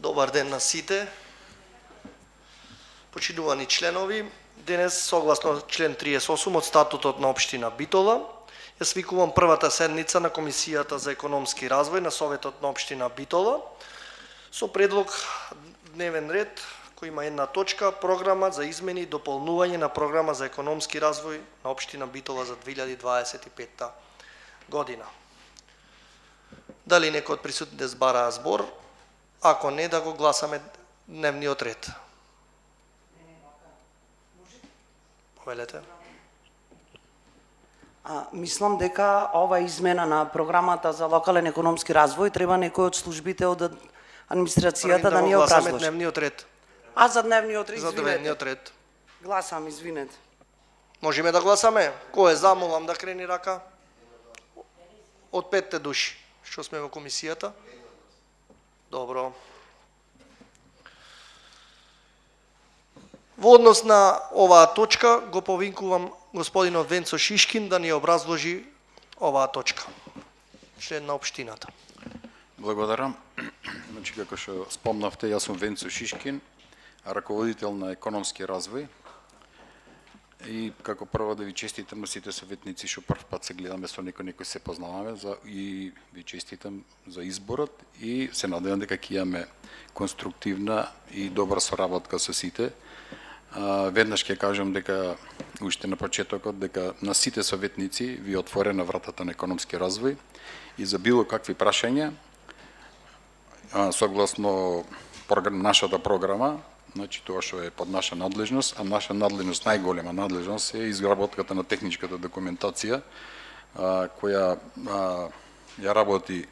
Добар ден на сите. Почитувани членови, денес согласно член 38 од статутот на општина Битола, ја свикувам првата седница на Комисијата за економски развој на Советот на општина Битола со предлог дневен ред кој има една точка, програма за измени и дополнување на програма за економски развој на општина Битола за 2025 година. Дали некој од присутните збараа збор? Ако не, да го гласаме дневниот ред. Повелете. Мислам дека ова измена на програмата за локален економски развој треба некој од службите од администрацијата да ни ја образложи. Гласаме дневниот ред. За дневниот ред, За дневниот ред. Гласам, извинете. Можеме да гласаме? Кој е за, молам да крени рака? Од 5 души, што сме во комисијата. Добро. Во однос на оваа точка го повикувам господинот Венцо Шишкин да ни образложи оваа точка. Член на општината. Благодарам. Значи, како што спомнавте, јас сум Венцо Шишкин, раководител на економски развој. И како прво да ви честитам на сите советници што прв пат се гледаме со некој се познаваме и ви честитам за изборот и се надевам дека ќе имаме конструктивна и добра соработка со сите. Веднаш ќе кажам дека уште на почетокот дека на сите советници ви отворена вратата на економски развој и за било какви прашања согласно нашата програма. Значи тоа што е под наша надлежност, а наша надлежност, најголема надлежност е изработката на техничката документација која ја работи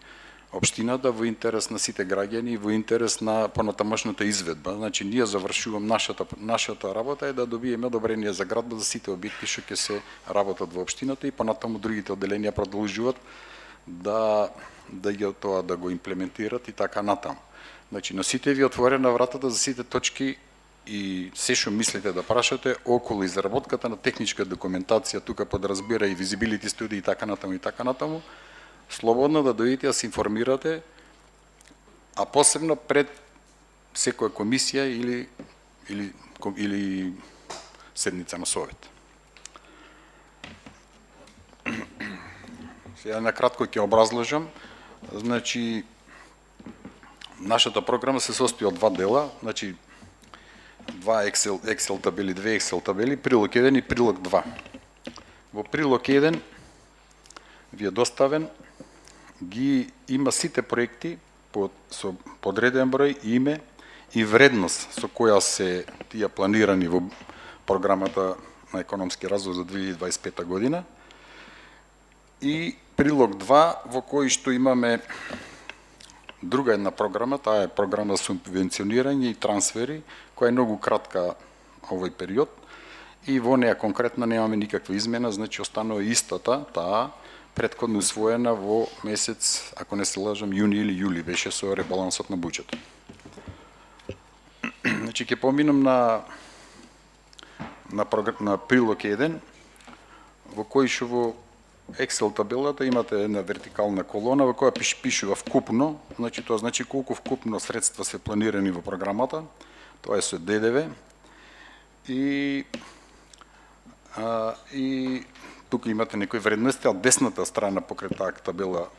општината во интерес на сите граѓани и во интерес на понатамошната изведба. Значи ние завршувам нашата работа е да добиеме одобрение за градба за сите објекти што ќе се работат во општината и понатаму другите одделенија продолжуваат да го имплементират и така натаму. Значи, на сите ви отворена вратата за сите точки и се што мислите да прашате околу изработката на техничка документација, тука подразбира и визибилити студии и така натаму, слободно да дојдете да се информирате, а посебно пред секоја комисија или седница на совет. Сега накратко ќе образложам. Значи, нашата програма се состои од два дела, значи два Excel табели, две Excel табели, прилог 1 и прилог 2. Во прилог 1 ви е доставен, ги има сите проекти со подреден број, име и вредност со која се тие планирани во програмата на економски развој за 2025 година. И прилог 2 во кој што имаме друга една програма, таа е програма за субвенционирање и трансфери, која е многу кратка овој период и во неја конкретно немаме никаква измена, значи останува истата, таа претходно усвоена во месец, ако не се лажам, јуни или јули беше со ребалансот на буџетот. Значи ќе поминам на прилог 1, во кој што во Excel табелата имате една вертикална колона во која пишува вкупно, значи тоа значи колку вкупно средства се планирани во програмата, тоа е со ДДВ и тука имате некои вредности, а десната страна покрај таа табела,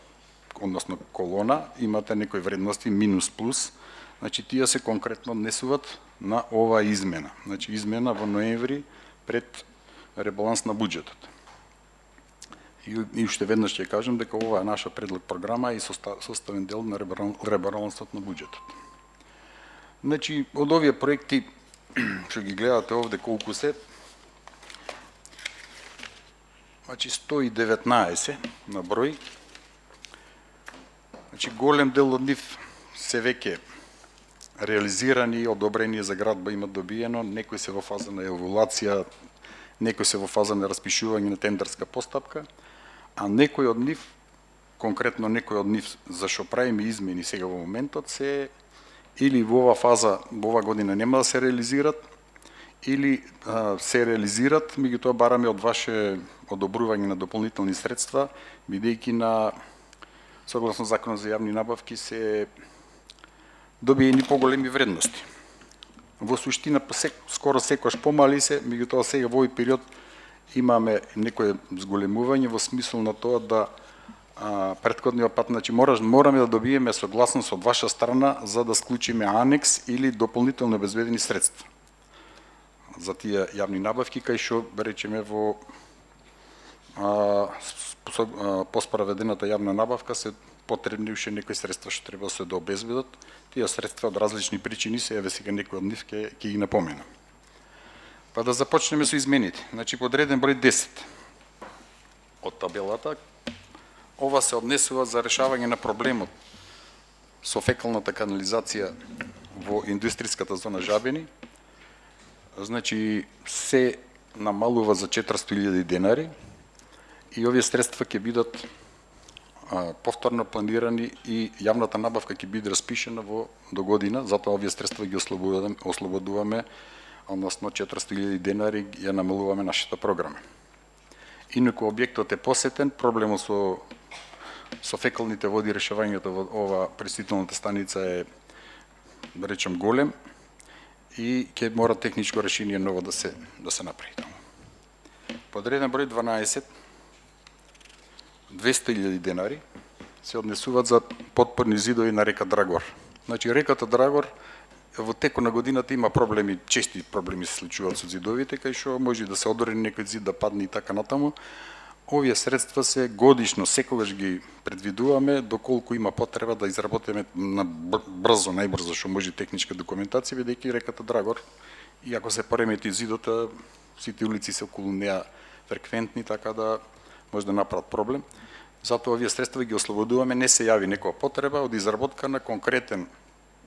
односно колона, имате некои вредности минус плюс, значи тие се конкретно однесуваат на оваа измена, значи измена во ноември пред ребаланс на буџетот. И уште веднаш ќе кажам дека ова е наша предлог програма и составен дел на ребалансот на буџетот. Значи, од овие проекти, што ги гледате овде колку се, значи 119 на број, значи голем дел од нив се веќе реализирани, одобрени за градба имат добиено, некои се во фаза на еволуација, некои се во фаза на распишување на тендерска постапка, а некои од нив, конкретно некои од нив за што правиме измени сега во моментот, се или во оваа фаза, во оваа година нема да се реализират, или се реализират, меѓутоа бараме од ваше одобрување на дополнителни средства, бидејќи на согласно Законот за јавни набавки се добиени поголеми вредности. Во суштина скоро секогаш помали се, меѓутоа сега во овој период имаме некое зголемување во смисол на тоа да претходниот пат, значи мораме да добиеме согласност од ваша страна за да склучиме анекс или дополнително обезбедени средства за тие јавни набавки, кај што речеме во поспроведената јавна набавка се потребни уште некои средства што треба да се обезбедат. Тие средства од различни причини се еве сега некои од нив ќе ги напоменам. Па да започнеме со измените. Значи подреден број 10 од табелата, ова се однесува за решавање на проблемот со фекалната канализација во индустријската зона Жабени. Значи се намалува за 400.000 денари и овие средства ќе бидат повторно планирани и јавната набавка ќе биде распишена до година, затоа овие средства ги ослободуваме, односно 400.000 денари ја намалуваме нашата програма. Инаку објектот е посетен, проблемот со фекалните води, решавањето во ова пречистителната станица е, да речем, голем и ќе мора техничко решение ново да се направи таму. Подреден број 12, 200.000 денари се однесуваат за подпорни зидови на река Драгор. Значи реката Драгор во текот на годината има проблеми, чести проблеми се случуваат со зидовите, кај што може да се одорени некој зид да падне и така натаму. Овие средства се годишно, секогаш ги предвидуваме, доколку има потреба да изработиме брзо, најбрзо што може техничка документација, бидејќи реката Драгор, и ако се поремети зидот, сите улици се околу неа фреквентни, така да може да направат проблем. Затоа овие средства ги ослободуваме, не се јави некоја потреба од изработка на конкретен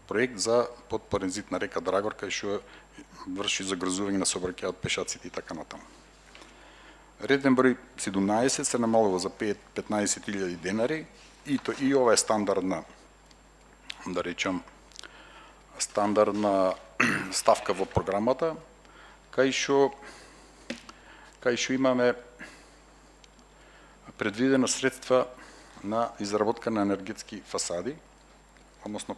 проект за подпорен зид на река Драгор, кај што врши загрозување на сообраќајот, пешаците и така натаму. Реден број 17 се намалува за 15.000 денари и ова е стандардна, да речам, стандардна ставка во програмата, кај што имаме предвидено средства на изработка на енергетски фасади, односно,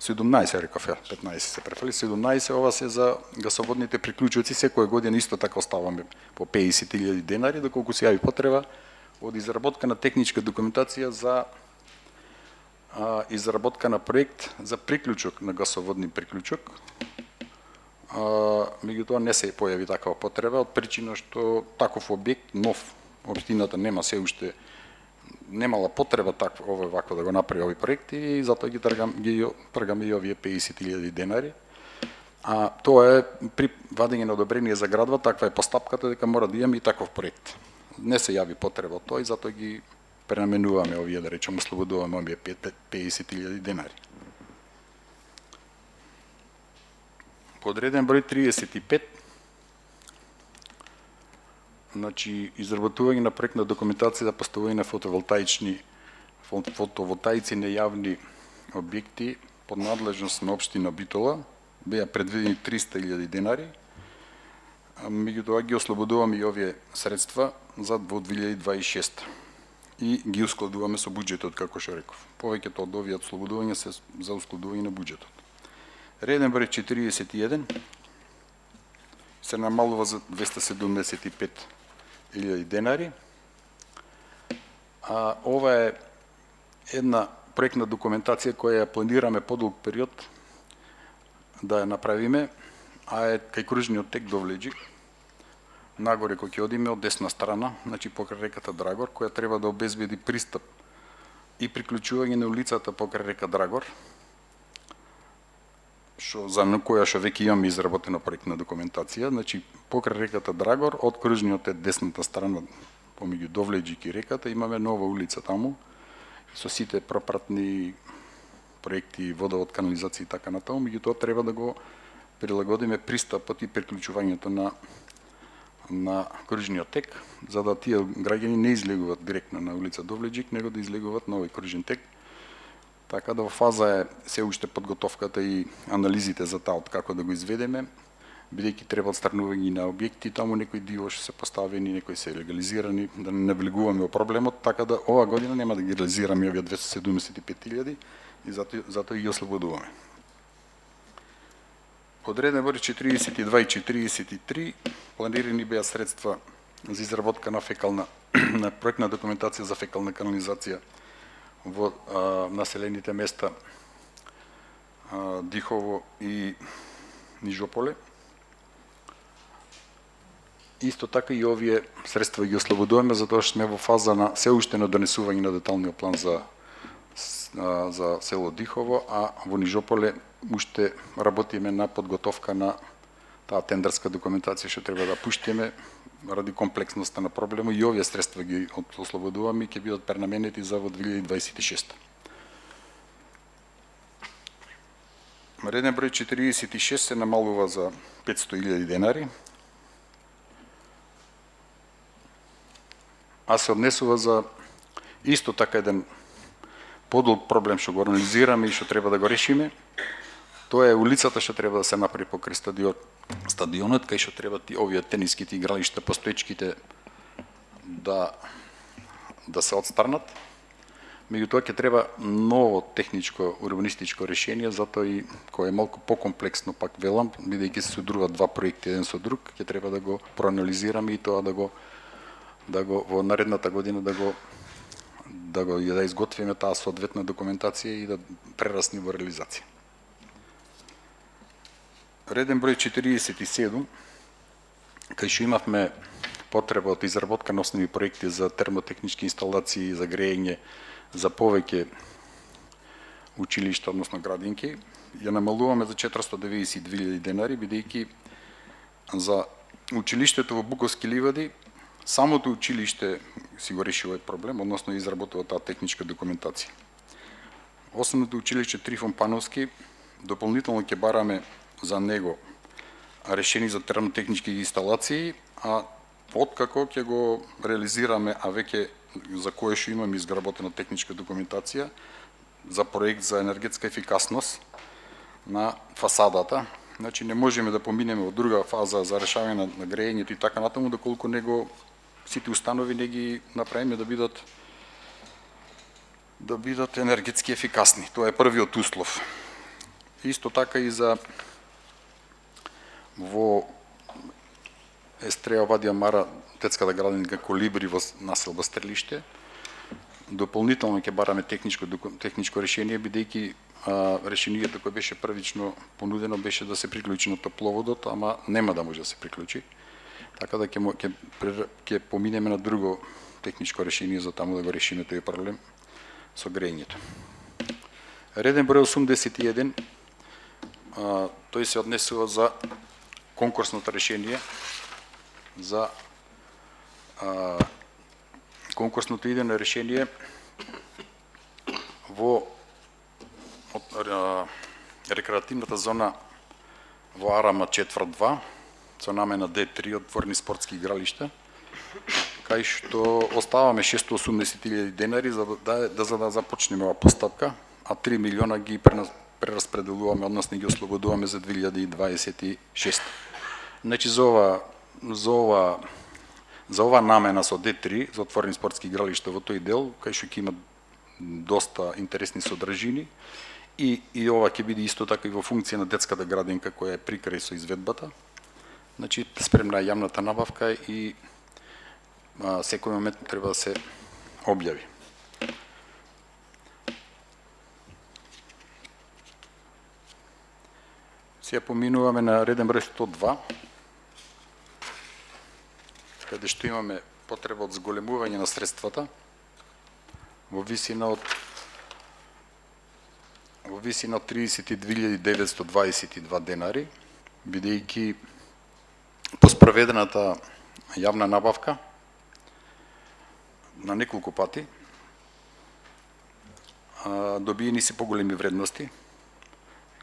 17 реков, 15 се префали, 17 ова се за гасоводните приклучоци, секоја година исто така оставаме по 50.000 денари, доколку се јави потреба од изработка на техничка документација за изработка на проект за приклучок на гасоводни приклучок. Меѓутоа не се појави такава потреба од причина што таков објект нов, општината нема се уште немала потреба вакво да го направи овој проект и затоа ги тргаме и овие 50.000 денари. Тоа е при вадење на одобрение за градва, таква е постапката дека мора да имаме и таков проект. Не се јави потреба од тоа и затоа ги пренаменуваме овие, да речеме, ослободуваме овие 50.000 денари. Подреден број 35, значи изработување на проектна документација за поставување на фотоволтаици на јавни објекти под надлежност на општина Битола, беа предвидени 300.000 денари, меѓутоа ги ослободуваме и овие средства за 2026 и ги ускладуваме со буџетот, како што реков. Повеќето од овие ослободувања се за ускладување на буџетот. Реден број 41 се намалува за 275.000 денари. Ова е една проектна документација која ја планираме подолг период да ја направиме, е кај кружниот тек до Влеџик, нагоре кој ќе одиме од десна страна, значи покрај реката Драгор, која треба да обезбеди пристап и приклучување на улицата покрај река Драгор, за која што веќе имаме изработена проектна документација, значи покрај реката Драгор, од кружниот тек десната страна, помеѓу Довлеџик и реката, имаме нова улица таму, со сите пропратни проекти, водовод, канализација и така натаму, меѓутоа треба да го прилагодиме пристапот и приклучувањето на кружниот тек, за да тие граѓани не излегуваат директно на улица Довлеџик, него да излегуваат на овој кружен тек. Така да во фаза е се уште подготовката и анализите за таа како да го изведеме, бидејќи треба отстранување на објекти, таму некои диво што се поставени, некои се легализирани, да не навлегуваме во проблемот, така да ова година нема да ги реализираме овие 275.000, и затоа ги ослободуваме. Од реден број 42 и 43 планирани беа средства за изработка на на проектна документација за фекална канализација во населените места Дихово и Нижополе. Исто така и овие средства ги ослободуваме затоа што сме во фаза на се уште на донесување на деталниот план за село Дихово, а во Нижополе уште работиме на подготовка на таа тендерска документација што треба да пуштиме ради комплексноста на проблемот и овие средства ги ослободуваме и ќе бидат пренаменети за во 2026. Реден број 46 се намалува за 500.000 денари, а се однесува за исто така еден подолг проблем што го анализираме и што треба да го решиме. Тоа е улицата што треба да се направи покрај стадионот, кај што треба овие тениските игралишта, постоечките да се отстранат. Меѓутоа ќе треба ново техничко урбанистичко решение, затоа и кој е малку покомплексно, пак велам, бидејќи се содружуваат два проекти еден со друг, ќе треба да го проанализираме и тоа да го во наредната година да изготвиме таа соодветна документација и да прерасне во реализација. Реден број 47, кај што имавме потреба од изработка на основни проекти за термотехнички инсталации, за грејење, за повеќе училишта, односно градинки, ја намалуваме за 492.000 денари, бидејќи за училиштето во Буковски ливади самото училиште си го реши овој проблем, односно изработува таа техничка документација. Основното училиште Трифон Пановски, дополнително ќе бараме за него решени за термотехнички инсталации, а откако ќе го реализираме, а веќе за кое што имаме изработена техничка документација за проект за енергетска ефикасност на фасадата. Значи не можеме да поминеме од друга фаза за решавање на грејењето и така натаму, доколку него сите установи не ги направиме да бидат енергетски ефикасни. Тоа е првиот услов. Исто така и за во Естреја Вадија Мара детската градинка Колибри во населба Стрелиште. Дополнително ќе бараме техничко решение, бидејќи решението кое беше првично понудено беше да се приклучи на топловодот, ама нема да може да се приклучи. Така да ќе поминеме на друго техничко решение за таму да го решиме тој проблем со грејењето. Реден број 81, тој се однесува за конкурсното решение за конкурсното идено решение во рекреативната зона во Арама четврт 2 со намена D3 отворени спортски игралишта, кај што оставаме 680.000 денари за да започнеме оваа постапка, а 3 милиона ги прераспределуваме, односно ги ослободуваме за 2026. Значи за ова намена со D3, за отворени спортски игралишта во тој дел, кај што ќе има доста интересни содржини, и ова ќе биде исто така и во функција на детската градинка која е прикрај со изведбата. Значи спремна е јавната набавка и секој момент треба да се објави. Сега поминуваме на реден број 102, каде што имаме потреба од зголемување на средствата во висина од 32.922 денари, бидејќи по спроведената јавна набавка на неколку пати добиени се поголеми вредности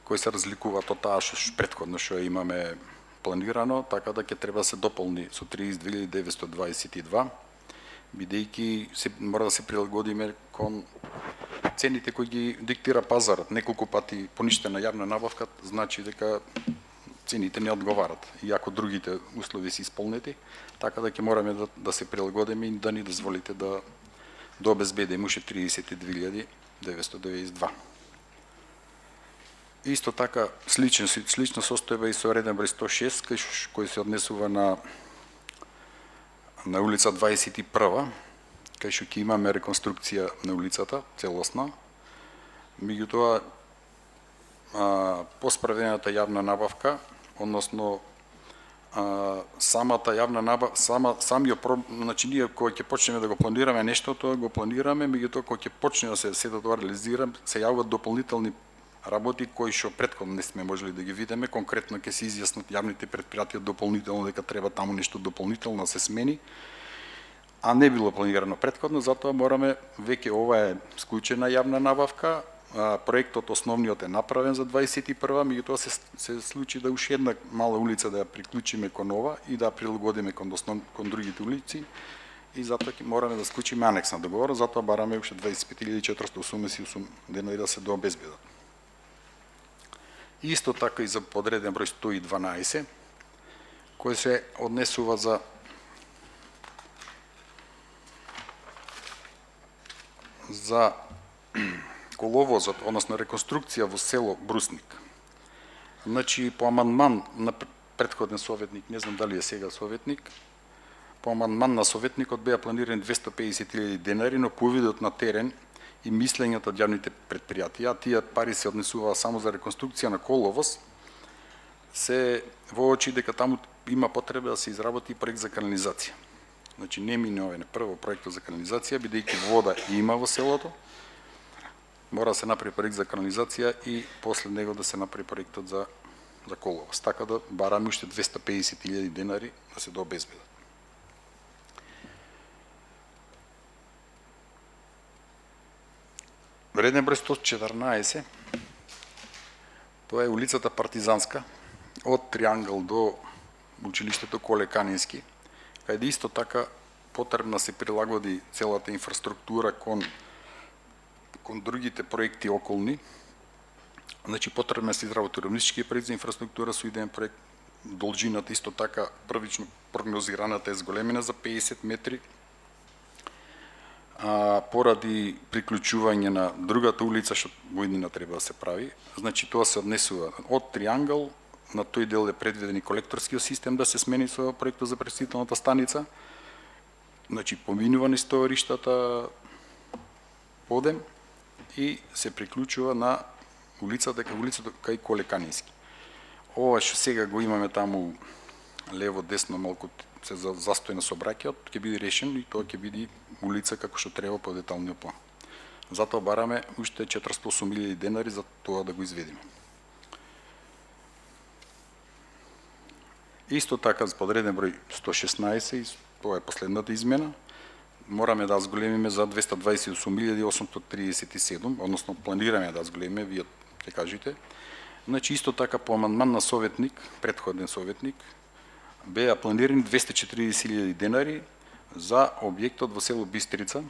кои се разликуваат од таа што претходно што имаме планирано, така да ќе треба да се дополни со 32.922, бидејќи мора да се прилагодиме кон цените кои ги диктира пазарот. Неколку пати поништена јавна набавка значи дека цените не одговарат, иако другите услови се исполнети, така да ќе мораме да се прилагодиме и да ни дозволите да обезбедиме уште 32.992. Исто така слична состојба и со реден број 106 кој се однесува на улица 21, кај што ќе имаме реконструкција на улицата целосна. Меѓутоа по спроведената јавна набавка, односно самата јавна набавка, значи ние кога ќе почнеме да го планираме нешто, тоа го планираме, меѓутоа кога ќе почне да се тоа реализира, се јавуваат дополнителни работи кои што претходно не сме можели да ги видиме, конкретно ќе се изјаснат јавните претпријатија дополнително дека треба таму нешто дополнително да се смени, а не било планирано претходно, затоа мораме, веќе ова е склучена јавна набавка, проектот основниот е направен за 21, меѓутоа се случи да уште една мала улица да ја приклучиме кон ова и да ја прилагодиме кон другите улици, и затоа ќе мораме да склучиме анекс на договор, затоа бараме уште 25.488 денари да се дообезбедат. Исто така и за подреден број 112, кој се однесува за коловозот, односно реконструкција во село Брусник. Значи, по амандман на претходен советник, не знам дали е сега советник, по амандман на советникот беа планирани 250.000 денари, но по увидот на терен и мислењето од јавните претпријатија, тие пари се однесуваа само за реконструкција на коловоз, се воочи дека таму има потреба да се изработи проект за канализација. Значи, не минува прво проектот за канализација, бидејќи вода има во селото, мора да се направи проект за канализација и после него да се направи проектот за коловоз. Така да бараме уште 250.000 денари да се дообезбедат. Реден број 114, тоа е улицата Партизанска, од Триангл до училиштето Коле Канински, каде исто така потребна се прилагоди целата инфраструктура кон другите проекти околни. Значи потребно се изработи урбанистички проект за инфраструктура со идеен проект, должината исто така првично прогнозираната е зголемена за 50 метри. Поради приклучување на другата улица што во иднина треба да се прави, значи тоа се однесува од Триангл, на тој дел е предвиден и колекторскиот систем да се смени со проектот за пречистителната станица, значи поминува низ стојариштата подем и се приклучува на улицата кај Коле Канински. Ова што сега го имаме таму лево десно малку се застои на сообраќајот, ќе биде решен и тоа ќе биде улица како што треба по деталниот план. Затоа бараме уште 408.000 денари за тоа да го изведиме. Исто така за подреден број 116, тоа е последната измена, мораме да зголемиме за 228.837, односно планираме да зголемиме, вие ќе кажете. Значи исто така по амандман на советник, претходен советник, беа планирани 240.000 денари за објектот во село Бистрица,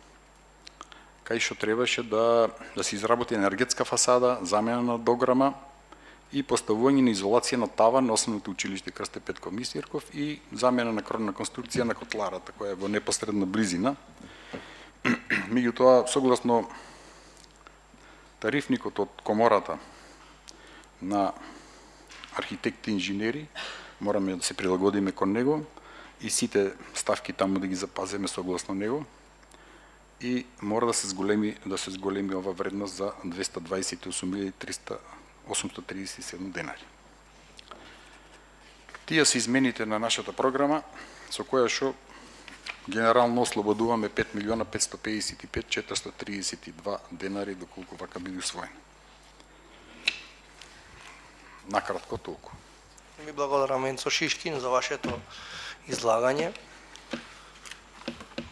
кај што требаше да се изработи енергетска фасада, замена на дограма и поставување на изолација на таван на основното училиште Крсте Петков Мисирков и замена на кровна конструкција на котларата, која е во непосредна близина. Меѓутоа, согласно тарифникот од комората на архитекти и инженери, мораме да се прилагодиме кон него и сите ставки таму да ги запазиме согласно него и мора да се зголеми ова вредност за 228.837 денари. Тие се измените на нашата програма со која што генерално ослободуваме 5.555.432 денари доколку вака биде усвоено. Накратко толку. Ви благодарам, Венцо Шишкин, за вашето излагање.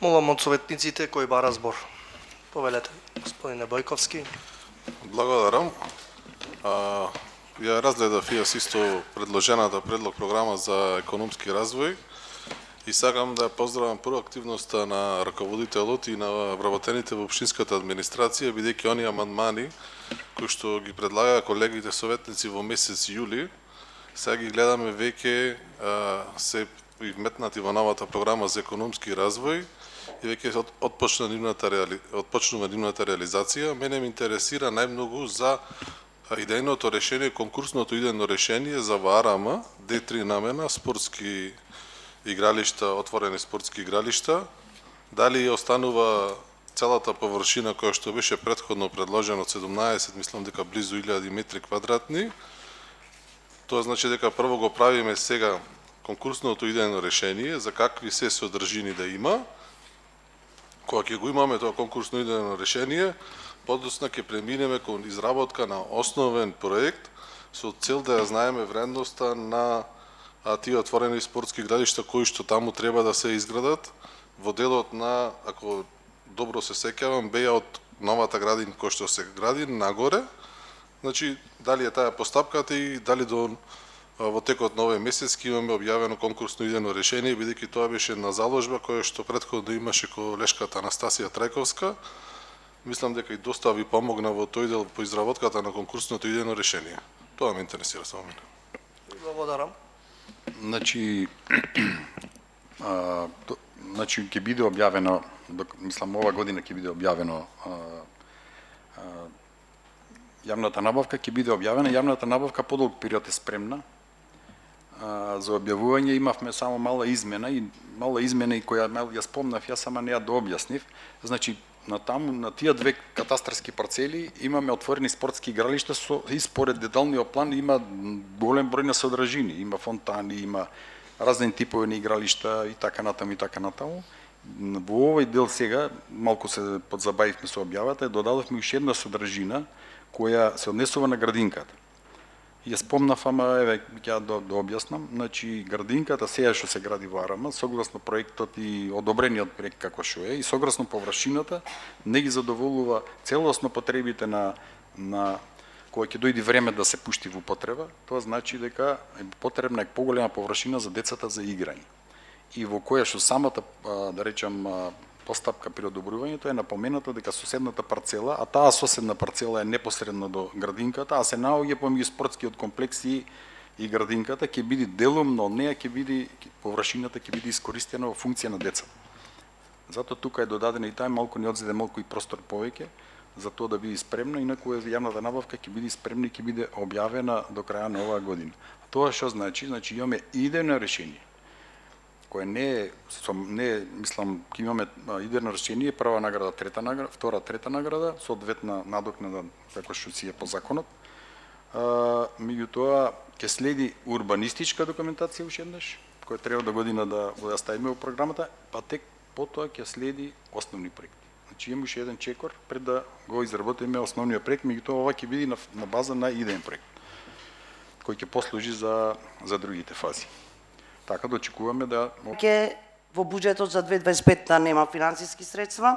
Молам од советниците кои бара збор. Повелете, господине Бојковски. Благодарам. Ја разгледав и исто предложената предлог програма за економски развој и сакам да поздравам проактивноста на раководителот и на вработените во општинската администрација, бидејќи оние амандмани кои што ги предлага колегите советници во месец јули, сега ги гледаме веќе се вметнати во новата програма за економски развој и веќе отпочнува нивната реализација. Мене ме интересира најмногу за идејното решение, конкурсното идејно решение за ВАРАМ, Д3 намена, спортски игралишта, отворени спортски игралишта, дали останува целата површина која што беше претходно предложено од 17, мислам дека близу 1000 метри квадратни. Тоа значи дека прво го правиме сега конкурсното идејно решение за какви се содржини да има. Кога ќе го имаме тоа конкурсно идејно решение, подоцна ќе преминеме кон изработка на основен проект со цел да ја знаеме вредноста на тие отворени спортски игралишта кои што таму треба да се изградат. Во делот на, ако добро се сеќавам, беа од новата градина која што се гради нагоре. Значи, дали е таа постапката и дали во текот на овој месец ќе имаме објавено конкурсно идејно решение, бидејќи тоа беше на заложба која што претходно имаше колешката Анастасија Трајковска. Мислам дека и доста ви помогна во тој дел по изработката на конкурсното идејно решение. Тоа ме интересира само мене. Благодарам. Значи, ќе биде објавено, мислам ова година ќе биде објавено јавната набавка, ќе биде објавена. Јавната набавка подолг период е спремна. За објавување имавме само мала измена и која ја спомнав, јас сама не ја дообјаснив. Значи, на тие две катастарски парцели имаме отворени спортски игралишта и според деталниот план има голем број на содржини, има фонтани, има разни типови на игралишта и така натаму и така натаму. Во овој дел сега малку се подзабавивме со објавата, додадовме уште една содржина која се однесува на градинката. Ја спомнав, ама еве ќе да објаснам. Значи градинката сега што се гради во АРМ, согласно проектот и одобрениот проект како што е и согласно површината, не ги задоволува целосно потребите на кога ќе дојде време да се пушти во употреба. Тоа значи дека е потребна поголема површина за децата за играње. И во која што самата, да речам, постапка при одобрувањето е напоменато дека соседната парцела, а таа соседна парцела е непосредно до градинката, а се наоѓа помеѓу спортскиот комплекс и градинката, ќе биде делумно од неа, површината ќе биде искористена во функција на децата. Затоа тука е додадена и таа малку ни одзеде малку и простор повеќе за тоа да биде спремна, инаку јавната набавка ќе биде спремна и ќе биде објавена до краја на оваа година. А тоа што значи? Значи имаме идејно решение кој мислам, ќе имаме идејно решение, прва награда, трета награда, втора, трета награда, соодветна надокнада, како што си е по законот. Меѓутоа, ќе следи урбанистичка документација уште еднаш, која треба до година да ја ставиме во програмата, па тек потоа ќе следи основни проекти. Значи имаме уште еден чекор пред да го изработиме основниот проект, меѓутоа ова ќе биде на база на идеен проект, кој ќе послужи за другите фази. Така да очекуваме да... Во буџетот за 2025 нема финансиски средства.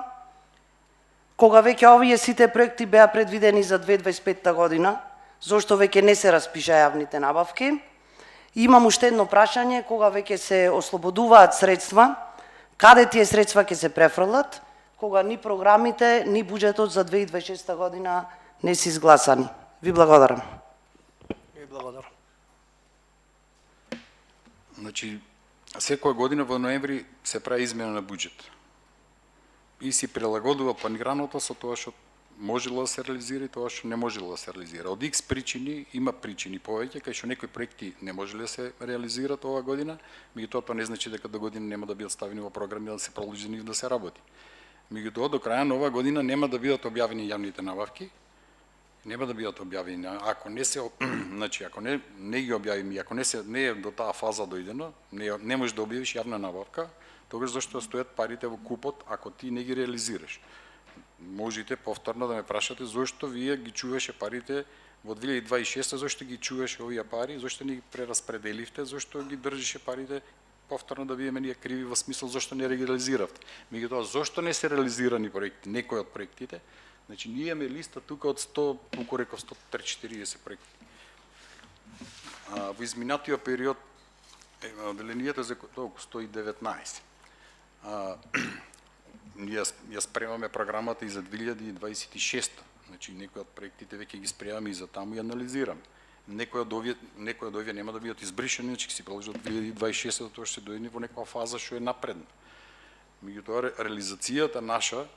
Кога веќе овие сите проекти беа предвидени за 2025 година, зошто веќе не се распиша јавните набавки? Имам уште едно прашање, кога веќе се ослободуваат средства, каде тие средства ќе се префрлат, кога ни програмите, ни буџетот за 2026 година не се изгласани? Ви благодарам. Ви благодарам. Значи, секоја година во ноември се прави измена на буџет. И си прилагодува планираното со тоа што можело да се реализира и тоа што не можело да се реализира. Од X причини, има причини повеќе, кај што некои проекти не можеле да се реализираат оваа година, меѓутоа тоа не значи дека до година нема да бидат ставени во програми да се продолжени да се работи. Меѓутоа до краја на оваа година нема да бидат објавени јавните набавки, нема да бидат објавени. Ако не се, значи ако не ги објавиме, ако не е до таа фаза дојдено, не можеш да објавиш јавна набавка, тогаш зашто стојат парите во купот ако ти не ги реализираш. Можете повторно да ме прашате зошто вие ги чуваше парите во 2026, зошто ги чуваше овие пари, зошто не ги прераспределивте, зошто ги држише парите, повторно да бидеме ние криви во смисол зошто не реализиравте. Меѓутоа зошто не се реализирани проекти, некои од проектите? Значи, ние имаме листа тука од 100, колку реков, 130-40 проекти. Во изминатиот период, деленијата за толку 119. Ние ја спремаме програмата и за 2026. Значи, некои од проектите веќе ги спремаме и за таму ја анализираме. Некои од овие нема да бидат избришани, значи ќе си продолжат 2026, тоа што се дојде во некоја фаза што е напредна. Меѓутоа, реализацијата наша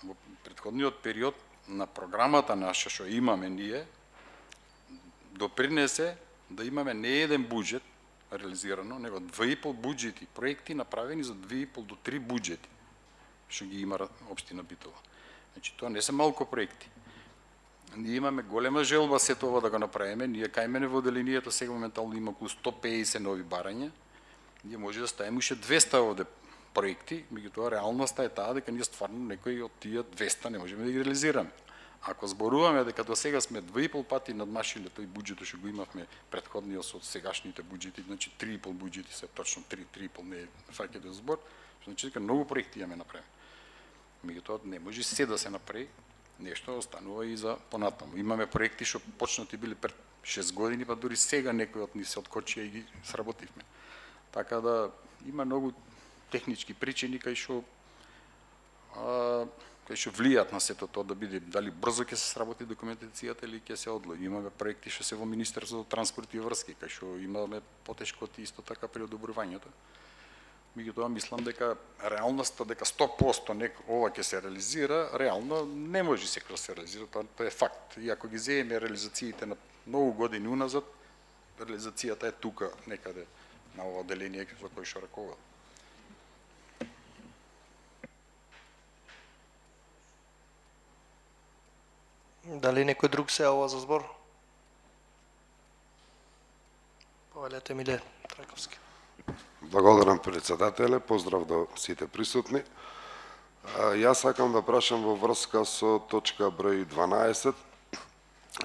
во претходниот период на програмата наша што имаме ние, допринесе да имаме не еден буџет реализирано, него 2,5 буџети, проекти направени за 2,5 до 3 буџети, што ги има општина Битола. Значи, тоа не се малку проекти. Ние имаме голема желба сето ова да го направиме. Ние кај мене во делението сега моментално има околу 150 нови барања. Ние може да ставиме уште 200 овде проекти, меѓутоа реалноста е таа дека ние стварно некои од тие 200 не можеме да ги реализираме. Ако зборуваме дека до сега сме 2,5 пати надмашиле тој буџетот што го имавме претходниот со сегашните буџети, значи 3,5 буџети се точно 3,5 не фаќа да збор, значи дека многу проекти имаме направени. Меѓутоа не може се да се направи, нешто останува и за понатаму. Имаме проекти што почнати били пред 6 години, па дури сега некои од нив се откочија и ги сработивме. Така да има многу технички причини кај што влијат на сето тоа да биде дали брзо ќе се сработи документацијата или ќе се одложи. Имаме проекти што се во Министерството за транспорт и врски, кај што имаме потешкоти исто така при одобрувањето. Меѓутоа мислам дека реалноста дека 100% ова ќе се реализира, реално не може секој да се реализира, тоа е факт. И ако ги земеме реализациите на многу години уназад, реализацијата е тука некаде на ова деление за кој што раководам. Дали некој друг се јавува за збор? Повелете Миле Трајковски. Благодарам председателе, поздрав до сите присутни. Јас сакам да прашам во врска со точка број 12.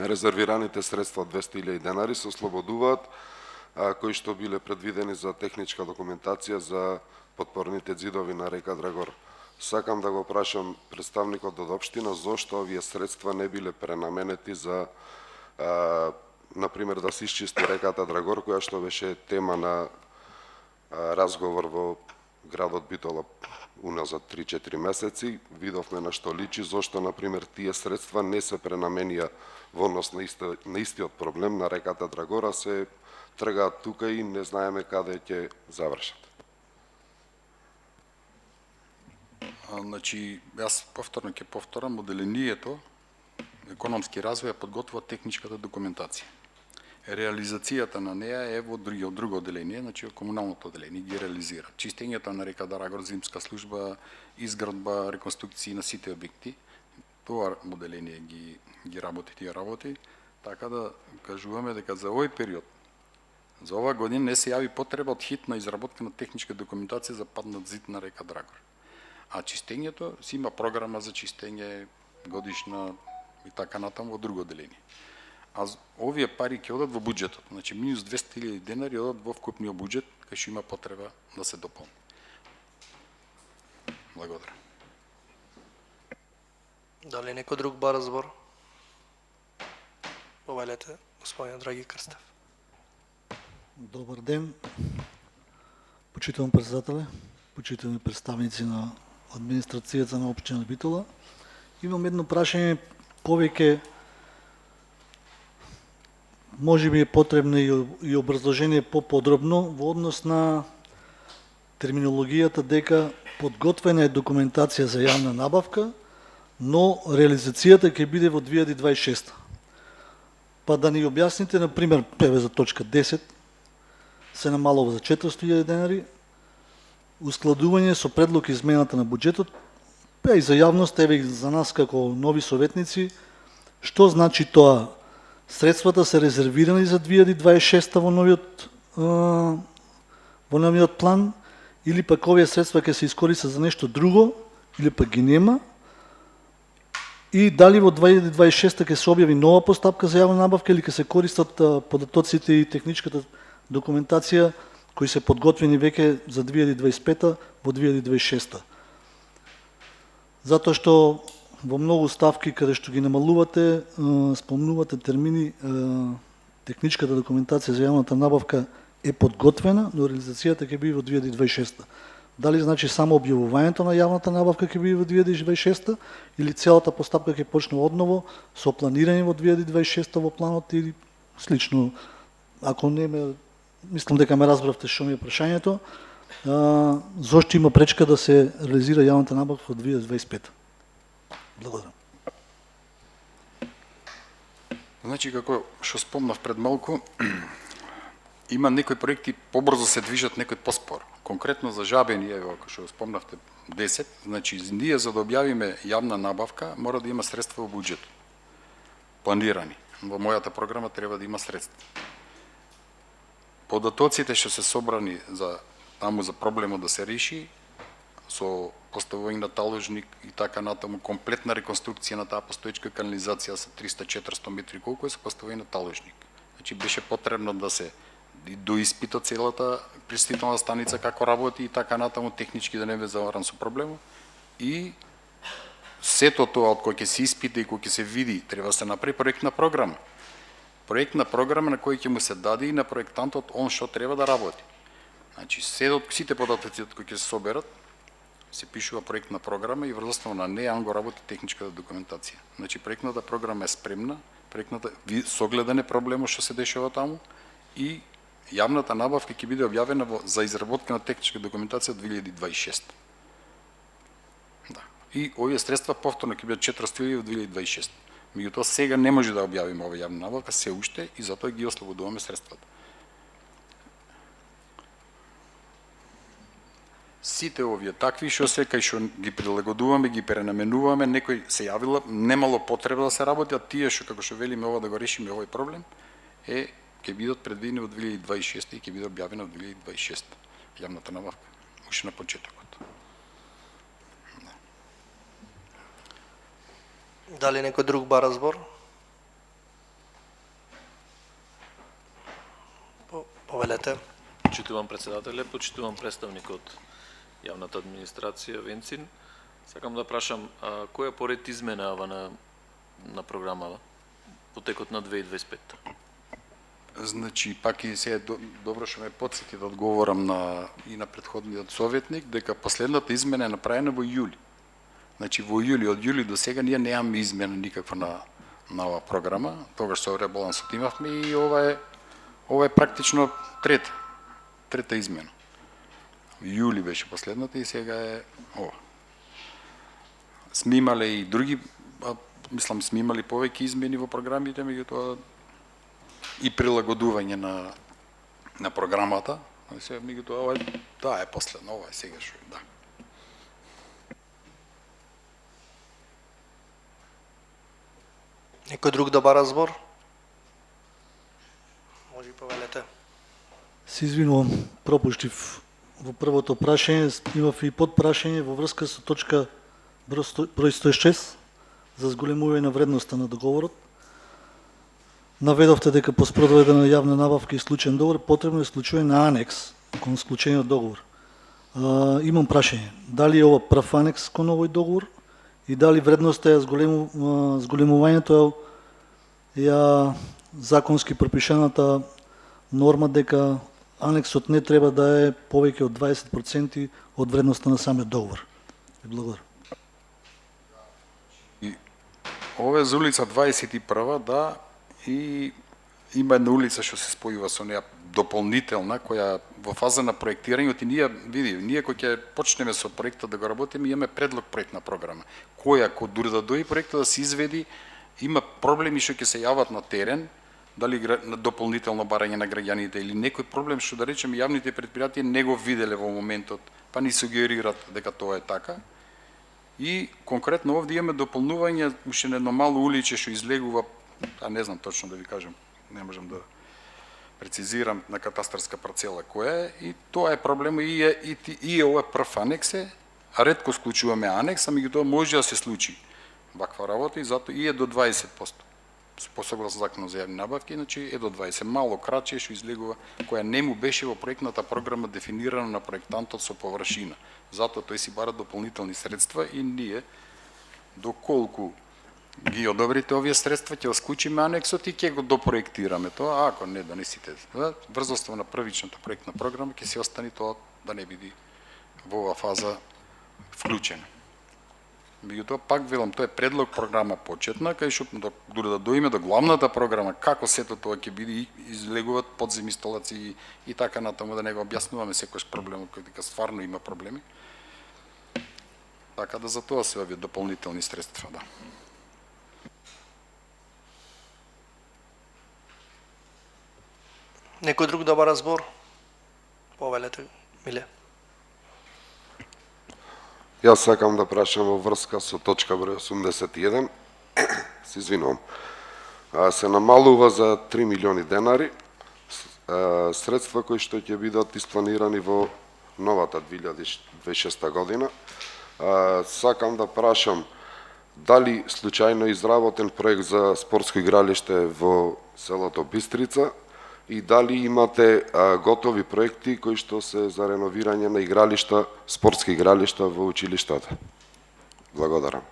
Резервираните средства од 200.000 денари се ослободуваат, кои што биле предвидени за техничка документација за подпорните ѕидови на река Драгор. Сакам да го прашам представникот од општина зошто овие средства не биле пренаменети за например да се исчисти реката Драгор, која што беше тема на разговор во градот Битола уназад 3-4 месеци. Видовме на што личи, зошто например тие средства не се пренаменија во однос на истиот проблем на реката Драгора, се тргаат тука и не знаеме каде ќе завршат. Значи, јас повторно ќе повторам, одделението економски развој подготвува техничката документација. Реализацијата на неа е во друго одделение, значи комуналното одделение ги реализира. Чистењето на река Драгор, зимска служба, изградба, реконструкции на сите објекти, тоа одделение ги работи тие работи, така да кажуваме дека за овој период, за ова година не се јави потреба од хитна изработка на техничка документација за паднат зид на река Драгор. А чистењето си има програма за чистење годишна и така натаму во друго одделение. А овие пари ќе одат во буџетот, значи минус 200.000 денари одат во вкупниот буџет, кај што има потреба да се дополни. Благодарам. Дали некој друг бара збор? Повелете, господин Драги Крстев. Добар ден, почитувам председателе, почитуваме представници на администрацијата на општина Битола. Имам едно прашање, повеќе може би е потребно и образложение поподробно во однос на терминологијата дека подготвена е документација за јавна набавка, но реализацијата ќе биде во 2026. Па да ни објасните, например, за точка 10, се намалува за 400.000 денари, ускладување со предлог измената на буџетот, па и за јавност, еве за нас како нови советници, што значи тоа? Средствата се резервирани за 2026 во новиот план, или пак овие средства ќе се искористат за нешто друго, или пак ги нема, и дали во 2026 ќе се објави нова постапка за јавна набавка или ќе се користат податоците и техничката документација кои се подготвени веќе за 2025 во 2026. Затоа што во многу ставки каде што ги намалувате, спомнувате термини, техничката документација за јавната набавка е подготвена, но реализацијата ќе биде во 2026. Дали значи само објавувањето на јавната набавка ќе биде во 2026 или целата постапка ќе почне одново со планирање во 2026 во планот или слично? Ако не ме, мислам дека ме разбравте што ми е прашањето, зошто има пречка да се реализира јавната набавка во 2025? Благодарам. Значи, како што спомнав пред малку, има некои проекти побрзо се движат, некои поспор. Конкретно за Жабени, ево, како што спомнавте, 10, значи ние за да објавиме јавна набавка мора да има средства во буџетот. Планирани. Во мојата програма треба да има средства. Податоците што се собрани за таму за проблемот да се реши, со поставување на таложник и така натаму, комплетна реконструкција на таа постоечка канализација со 300-400 метри колку е со поставување на таложник. Значи беше потребно да се доиспита целата пречистителна станица како работи и така натаму, технички да не бе заваран со проблемот. И сето тоа од кој ќе се испита и кој ќе се види, треба да се направи проектна програма. Проектна програма на кој ќе му се даде и на проектантот он што треба да работи. Значи сите податоци кои ќе се соберат, се пишува проектна програма и врз основа на неја го работи техничката документација. Значи проектната програма е спремна, проектната согледан е проблемот што се дешава таму и јавната набавка ќе биде објавена за изработка на техничка документација 2026. Да. И овие средства повторно ќе бидат 400.000 во 2026. Меѓутоа сега не може да објавиме ова јавна набавка се уште и затоа ги ослободуваме средствата. Сите овие такви што се кај што ги прилагодуваме, ги пренаменуваме, некој се јавила, немало потреба да се работи, а тие што како што велиме ова да го решиме овој проблем ќе бидат предвидени во 2026 и ќе биде објавена во 2026 јавната набавка, уште на почетокот. Дали некој друг бара збор? Повелете. Почитувам председателе, почитувам представникот јавната администрација Венцин. Сакам да прашам, која поред измена на програмава по текот на 2025? Значи, пак и се добро што ме потсети да одговорам и на претходниот советник, дека последната измена е направена во јули. Значи, во јули, од јули до сега ние немаме измена никаква на оваа програма. Тогаш со ребалансот имавме и ова е практично трета измена. Јули беше последната и сега е ова. Сме имале и други, мислам, сме имали повеќе измени во програмите, меѓутоа и прилагодување на програмата. Сега, меѓутоа, ова е последна, ова е сега што е, да. Некој друг да бара збор? Може и повелете. Се извинувам, пропуштив во првото прашање, имав и подпрашање во врска со точка број 106 за зголемување на вредноста на договорот. Наведовте дека по спроведена јавна набавка и склучен договор потребно е склучување на анекс кон склучениот договор. Имам прашање, дали е ова прв анекс кон овој договор и дали вредноста е зголемувањето ја законски пропишаната норма дека анексот не треба да е повеќе од 20% од вредноста на самиот договор. Ви благодарам. Ова е за улица 21, да, и има една улица што се спојува со неја дополнителна, која во фаза на проектирањето и ние кој ќе почнеме со проектот да го работиме, имаме предлог проектна програма, која дури да дојде проектот да се изведи, има проблеми што ќе се јават на терен, дали на дополнително барање на граѓаните или некој проблем што да речеме јавните предпријатија не го виделе во моментот, па ни сугерират дека тоа е така. И конкретно овде имаме дополнување уште на едно мало уличе што излегува, не знам точно да ви кажам, не можам да прецизирам на катастарска парцела која е, и тоа е проблем и ова прв анекс е, а ретко склучуваме анекс, а меѓутоа може да се случи ваква работа и затоа и е до 20%. По согласно законот за јавни набавки, значи е до 20, мало краче што излегува, која не му беше во проектната програма дефинирана на проектантот со површина. Затоа тој си бара дополнителни средства и ние, доколку ги одобрите овие средства, ќе склучиме анексот и ќе го допроектираме тоа, а ако не донесите врз основа на првичната проектна програма, ќе се остани тоа да не биде во оваа фаза вклучено. Меѓутоа, пак велам, тоа е предлог програма почетна, кај што дури да доиме до главната програма, како сето тоа ќе биде и излегуваат подземни инсталации и така натаму, да не го објаснуваме секојаш проблемот, кој дека стварно има проблеми. Така да за тоа се овие дополнителни средства, да. Некој друг да бара збор? Повелете, Миле. Јас сакам да прашам во врска со точка број 81, се извинувам, се намалува за 3 милиони денари, средства кои што ќе бидат испланирани во новата 2026 година. Сакам да прашам дали случајно изработен проект за спортско игралиште во селото Бистрица и дали имате готови проекти кои што се за реновирање на игралишта, спортски игралишта во училиштата. Благодарам.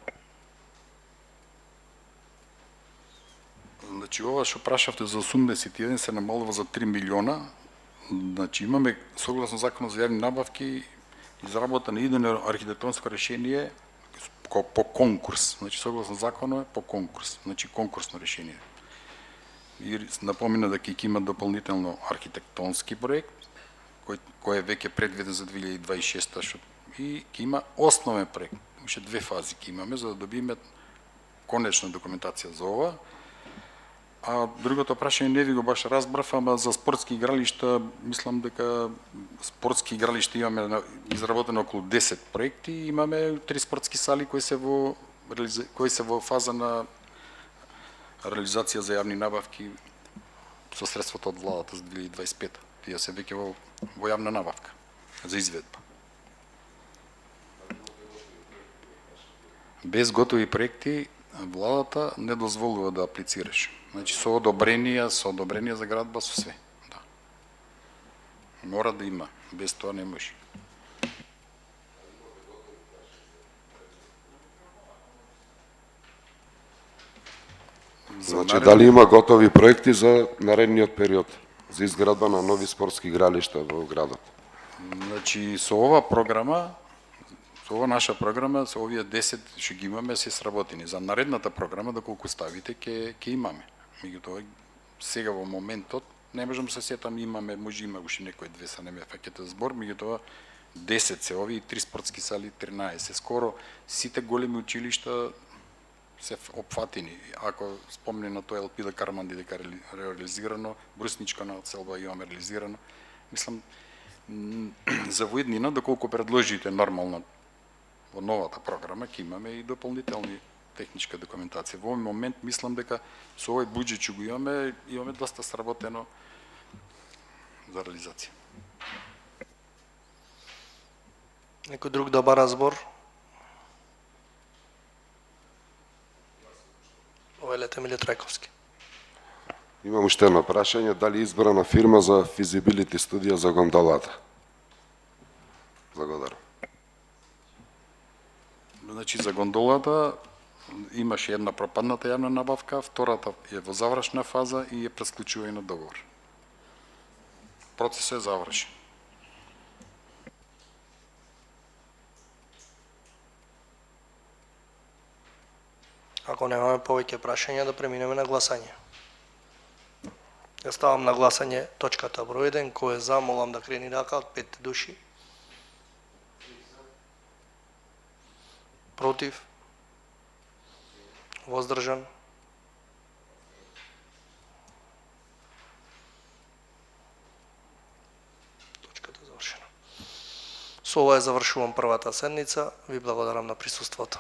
Значи, ова што прашавте за 81 се намалува за 3 милиона. Значи, имаме, согласно Законот за јавни набавки, изработено идеално архитектонско решение по конкурс. Значи, согласно Законот е по конкурс. Значи, конкурсно решение. И напомина дека ќе има дополнително архитектонски проект, кој е веќе предвиден за 2026 и ќе има основен проект. Уште 2 фази ќе имаме за да добиеме конечна документација за ова. А другото прашање не ви го баш разбрав, ама за спортски игралишта, мислам дека спортски игралишта имаме изработено околу 10 проекти, имаме 3 спортски сали кои се во фаза на реализација за јавни набавки со средствата од владата за 2025. Тие се веќе во јавна набавка за изведба. Без готови проекти владата не дозволува да аплицираш. Значи со одобрение за градба, со све. Да. Мора да има, без тоа не може. Значи, дали има готови проекти за наредниот период за изградба на нови спортски игралишта во градот? Значи, со ова програма, со ова наша програма, со овие 10 што ги имаме се сработени. За наредната програма, доколку ставите, ќе имаме. Меѓутоа, сега во моментот, не можам се сетам, имаме, може има уште некои 2 са не ме фаќате збор, меѓутоа 10 се овие, 3 спортски сали, 13. Скоро сите големи училишта се опфатени. Ако спомне на тоа Елпида Карманди дека реализирано, Брусничка на Целба имаме реализирано. Мислам, за воеднина, доколку предложите нормално во новата програма, ќе имаме и дополнителни техничка документација. Во овој момент мислам дека со овој буџет што го имаме доста сработено за реализација. Некој друг да бара збор? Повелете, Миле Трајковски. Имам уште едно прашање, дали избрана фирма за физибилити студија за гондолата? Благодарам. Значи за гондолата имаше една пропадната јавна набавка, втората е во завршна фаза и е пресклучување на договор. Процесот е завршен. Ако немаме повеќе прашања, да преминеме на гласање. Ја ставам на гласање точката број 1, кој е за, молам да крени рака од 5 души. Против? Воздржан? Точката е завршена. Со ова е завршувам првата седница. Ви благодарам на присуството.